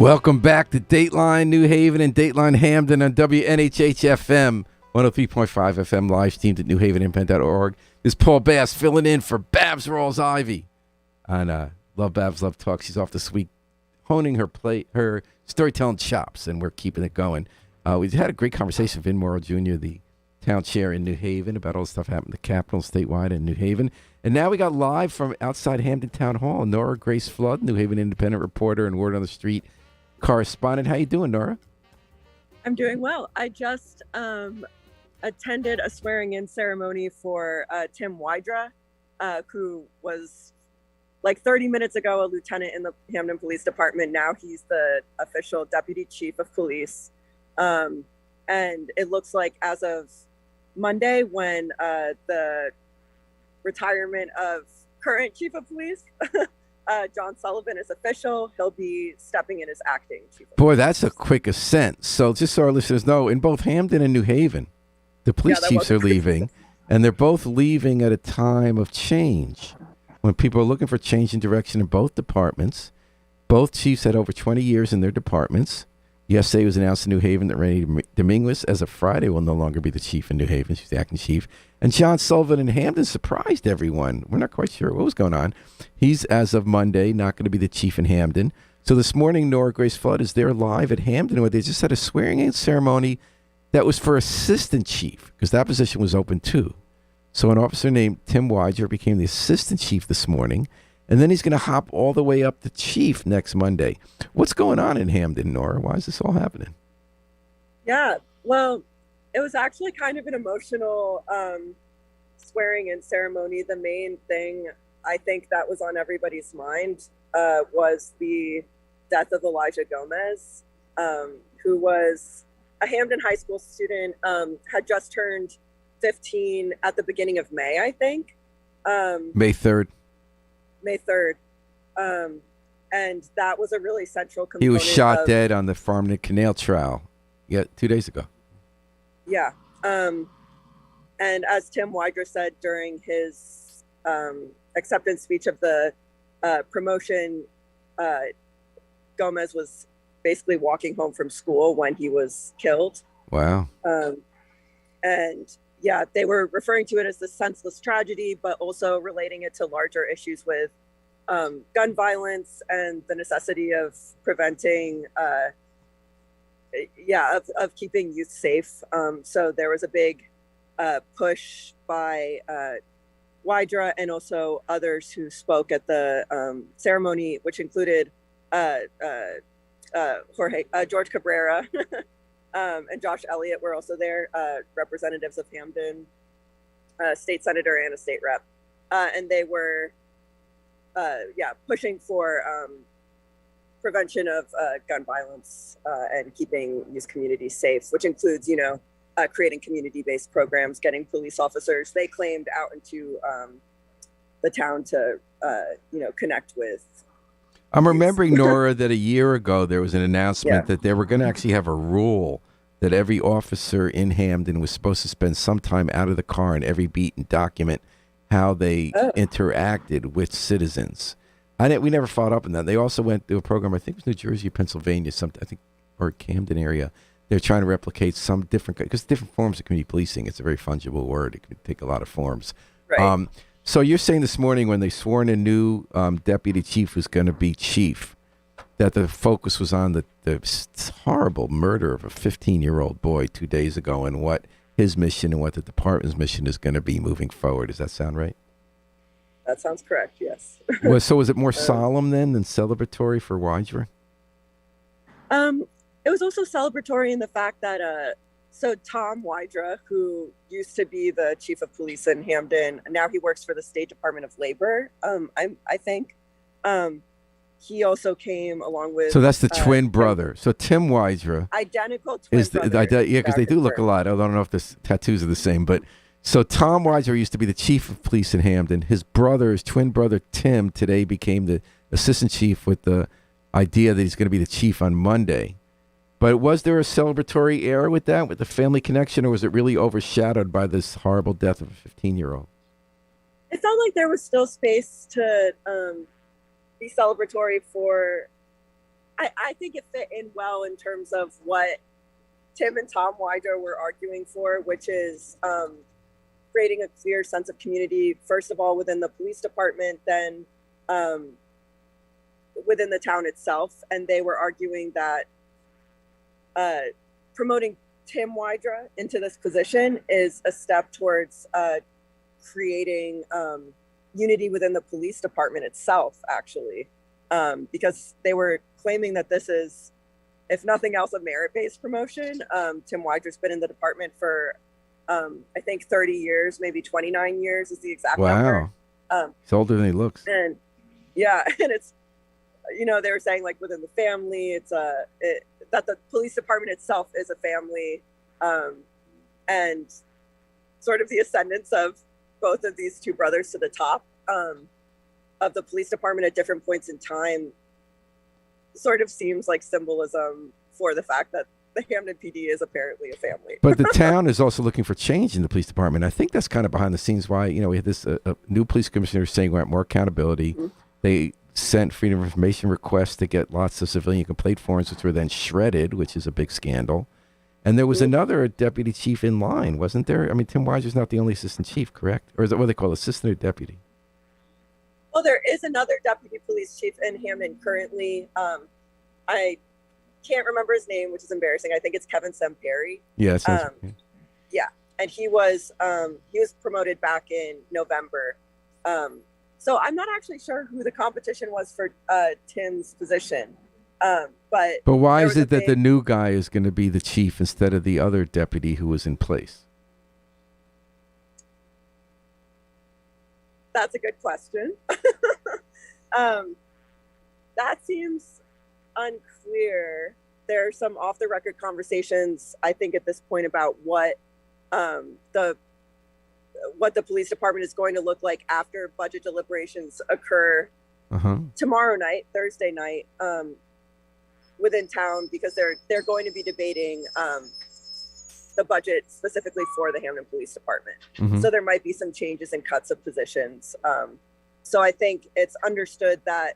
Welcome back to Dateline New Haven and Dateline Hamden on WNHH-FM, 103.5 FM, live streamed at newhavenindependent.org. This is Paul Bass filling in for Babs Rawls-Ivy on LoveBabz, LoveTalk. She's off this week honing her storytelling chops, and we're keeping it going. We've had a great conversation with Vin Morrow Jr., the town chair in New Haven, about all the stuff happening at the Capitol, statewide, in New Haven. And now we got live from outside Hamden Town Hall, Nora Grace Flood, New Haven Independent reporter and Word on the Street correspondent. How you doing, Nora? I'm doing well. I just attended a swearing-in ceremony for Tim Wydra, who was like 30 minutes ago a lieutenant in the Hamden Police Department. Now he's the official deputy chief of police. And it looks like as of Monday, when the retirement of current chief of police John Sullivan is official, he'll be stepping in as acting chief. Boy, that's a quick ascent. So just so our listeners know, in both Hamden and New Haven, the police chiefs are leaving, and they're both leaving at a time of change. When people are looking for change in direction in both departments, both chiefs had over 20 years in their departments. Yesterday it was announced in New Haven that Renee Dominguez, as of Friday, will no longer be the chief in New Haven. She's the acting chief. And John Sullivan in Hamden surprised everyone. We're not quite sure what was going on. He's, as of Monday, not going to be the chief in Hamden. So this morning, Nora Grace Flood is there live at Hamden, where they just had a swearing-in ceremony that was for assistant chief, because that position was open too. So an officer named Tim Wydra became the assistant chief this morning, and then he's going to hop all the way up to chief next Monday. What's going on in Hamden, Nora? Why is this all happening? Yeah, well, it was actually kind of an emotional swearing-in ceremony. The main thing I think that was on everybody's mind was the death of Elijah Gomez, who was a Hamden High School student, had just turned 15 at the beginning of May, I think. May 3rd. May 3rd. And that was a really central component. He was shot dead on the Farmington Canal Trail 2 days ago. Yeah. And as Tim Wydra said during his acceptance speech of the promotion, Gomez was basically walking home from school when he was killed. Wow. And yeah, they were referring to it as the senseless tragedy, but also relating it to larger issues with gun violence and the necessity of preventing, of keeping youth safe. So there was a big push by Wydra and also others who spoke at the ceremony, which included George Cabrera and Josh Elliott were also there, representatives of Hamden, state senator and a state rep. And they were, pushing for prevention of gun violence and keeping youth communities safe, which includes, creating community-based programs, getting police officers, they claimed, out into the town to, connect with. I'm remembering, Nora, that a year ago there was an announcement that they were going to actually have a rule that every officer in Hamden was supposed to spend some time out of the car in every beat and document how they interacted with citizens. We never followed up on that. They also went through a program, I think it was New Jersey or Pennsylvania, or Camden area. They're trying to replicate some different, because different forms of community policing, it's a very fungible word. It can take a lot of forms. Right. So you're saying this morning when they swore in a new deputy chief who's going to be chief, that the focus was on the horrible murder of a 15-year-old boy 2 days ago and what his mission and what the department's mission is going to be moving forward. Does that sound right? That sounds correct, yes. So was it more solemn then than celebratory for Wydra? It was also celebratory in the fact that so Tom Wydra, who used to be the chief of police in Hamden, now he works for the State Department of Labor, I think. He also came along with... So that's the twin brother. So Tim Wydra... Identical twin brother. Because they do look alike. I don't know if the tattoos are the same, but... So Tom Wydra used to be the chief of police in Hamden. His twin brother Tim, today became the assistant chief with the idea that he's going to be the chief on Monday. But was there a celebratory air with that, with the family connection, or was it really overshadowed by this horrible death of a 15-year-old? It felt like there was still space to be celebratory for I think it fit in well in terms of what Tim and Tom Wydra were arguing for, which is creating a clear sense of community, first of all, within the police department, then within the town itself. And they were arguing that promoting Tim Wydra into this position is a step towards creating unity within the police department itself, actually, because they were claiming that this is, if nothing else, a merit-based promotion. Tim Wydra's been in the department for, I think, 30 years, maybe 29 years is the exact number. He's older than he looks. And yeah, and it's, you know, they were saying like within the family, it's that the police department itself is a family, and sort of the ascendance of both of these two brothers to the top of the police department at different points in time sort of seems like symbolism for the fact that the Hamden PD is apparently a family. But the town is also looking for change in the police department. I think that's kind of behind the scenes why, you know, we had this new police commissioner saying we want more accountability. Mm-hmm. They sent freedom of information requests to get lots of civilian complaint forms, which were then shredded, which is a big scandal. And there was another deputy chief in line, wasn't there? I mean, Tim Wydra's not the only assistant chief, correct? Or is that what they call assistant or deputy? Well, there is another deputy police chief in Hamden currently. I can't remember his name, which is embarrassing. I think it's Kevin Semperi. Yes. Yeah, and he was promoted back in November. So I'm not actually sure who the competition was for Tim's position. But why is it that the new guy is going to be the chief instead of the other deputy who was in place? That's a good question. That seems unclear. There are some off-the-record conversations, I think, at this point about what the police department is going to look like after budget deliberations occur tomorrow night, Thursday night, within town, because they're going to be debating the budget specifically for the Hamden Police Department. Mm-hmm. So there might be some changes and cuts of positions. So I think it's understood that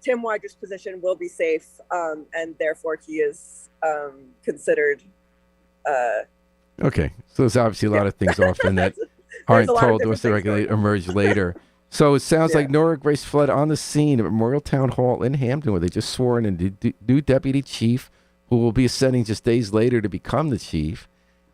Tim Wydra's position will be safe, and therefore he is considered. Okay, so there's obviously a lot of things often that aren't told to us that emerge later. So it sounds like Nora Grace Flood on the scene at Memorial Town Hall in Hamden, where they just swore in a new deputy chief who will be ascending just days later to become the chief,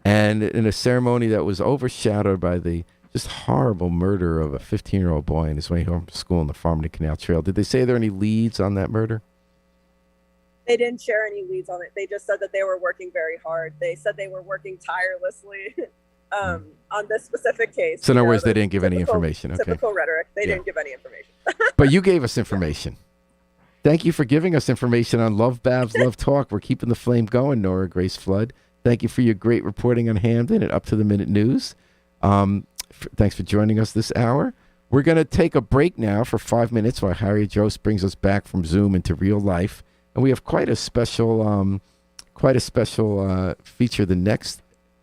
and in a ceremony that was overshadowed by the just horrible murder of a 15-year-old boy on his way home from school on the Farmington Canal Trail. Did they say there are any leads on that murder? They didn't share any leads on it. They just said that they were working very hard. They said they were working tirelessly on this specific case. So in other words, they didn't give any information. Okay. Typical rhetoric. They didn't give any information. But you gave us information. Thank you for giving us information on LoveBabz, LoveTalk. We're keeping the flame going, Nora Grace Flood. Thank you for your great reporting on Hamden and up-to-the-minute news. Thanks for joining us this hour. We're going to take a break now for 5 minutes while Harriet Jost brings us back from Zoom into real life. And we have quite a special feature the next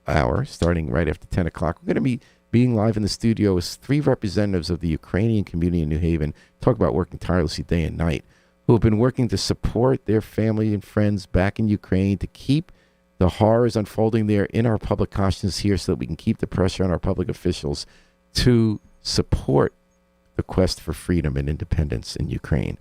hour, starting right after 10 o'clock. We're going to be being live in the studio with 3 representatives of the Ukrainian community in New Haven, talk about working tirelessly day and night, who have been working to support their family and friends back in Ukraine, to keep the horrors unfolding there in our public consciousness here so that we can keep the pressure on our public officials to support the quest for freedom and independence in Ukraine.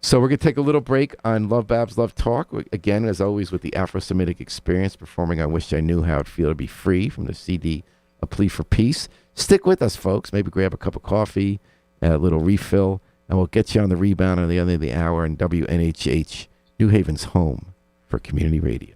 So we're going to take a little break on LoveBabz, LoveTalk. Again, as always, with the Afro-Semitic Experience, performing I Wish I Knew How It'd Feel to Be Free from the CD, A Plea for Peace. Stick with us, folks. Maybe grab a cup of coffee, a little refill, and we'll get you on the rebound on the end of the hour in WNHH, New Haven's home for community radio.